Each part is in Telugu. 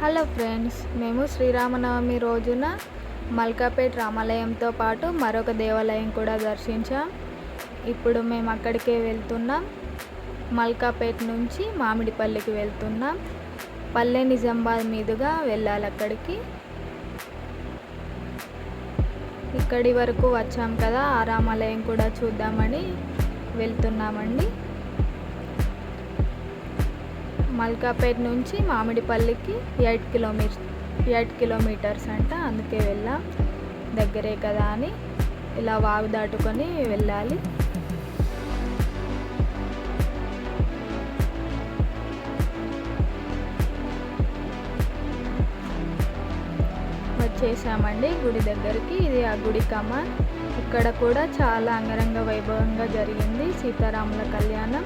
హలో ఫ్రెండ్స్, మేము శ్రీరామనవమి రోజున మల్కాపేట్ రామాలయంతో పాటు మరొక దేవాలయం కూడా దర్శించాం. ఇప్పుడు మేము అక్కడికే వెళ్తున్నాం. మల్కాపేట్ నుంచి మామిడిపల్లికి వెళ్తున్నాం. పల్లె నిజామాబాద్ మీదుగా వెళ్ళాలి అక్కడికి. ఇక్కడి వరకు వచ్చాం కదా, ఆ రామాలయం కూడా చూద్దామని వెళ్తున్నామండి. మల్కాపేట్ నుంచి మామిడిపల్లికి 8 కిలోమీటర్స్ అంట, అందుకే వెళ్ళాం. దగ్గరే కదా అని ఇలా వాగు దాటుకొని వెళ్ళాలి. వచ్చేసామండి గుడి దగ్గరికి. ఇది ఆ గుడి కమాన్. ఇక్కడ కూడా చాలా అంగరంగ వైభవంగా జరిగింది సీతారాముల కళ్యాణం.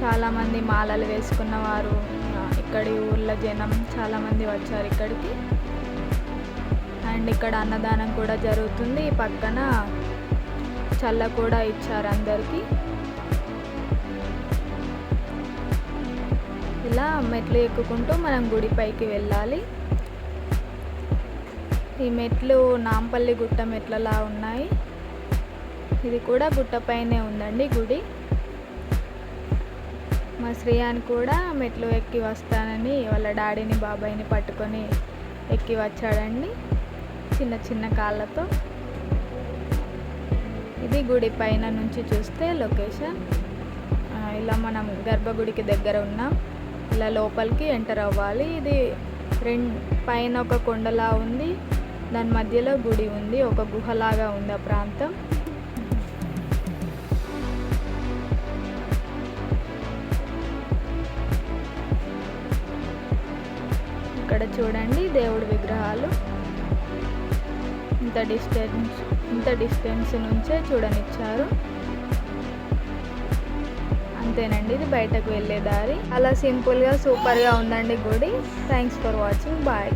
చాలామంది మాలలు వేసుకున్న వారు, ఇక్కడి ఊళ్ళ జనం చాలామంది వచ్చారు ఇక్కడికి. అండ్ ఇక్కడ అన్నదానం కూడా జరుగుతుంది. ఈ పక్కన చల్ల కూడా ఇచ్చారు అందరికీ. ఇలా మెట్లు ఎక్కుకుంటూ మనం గుడి పైకి వెళ్ళాలి. ఈ మెట్లు నాంపల్లి గుట్ట మెట్లలా ఉన్నాయి. ఇది కూడా గుట్టపైనే ఉందండి గుడి. మా శ్రేయాన్ కూడా మెట్లు ఎక్కి వస్తానని వాళ్ళ డాడీని బాబాయ్ని పట్టుకొని ఎక్కి వచ్చాడండి చిన్న చిన్న కాళ్ళతో. ఇది గుడి పైన నుంచి చూస్తే లొకేషన్. ఇలా మనం గర్భగుడికి దగ్గర ఉన్నాం. ఇలా లోపలికి ఎంటర్ అవ్వాలి. ఇది పైన ఒక కొండలా ఉంది, దాని మధ్యలో గుడి ఉంది, ఒక గుహలాగా ఉంది ఆ ప్రాంతం. ఇక్కడ చూడండి దేవుడి విగ్రహాలు. ఇంత డిస్టెన్స్ నుంచే చూడనిచ్చారు. అంతేనండి, ఇది బయటకు వెళ్ళే దారి. అలా సింపుల్గా సూపర్గా ఉందండి గుడి. Thanks for watching. బాయ్.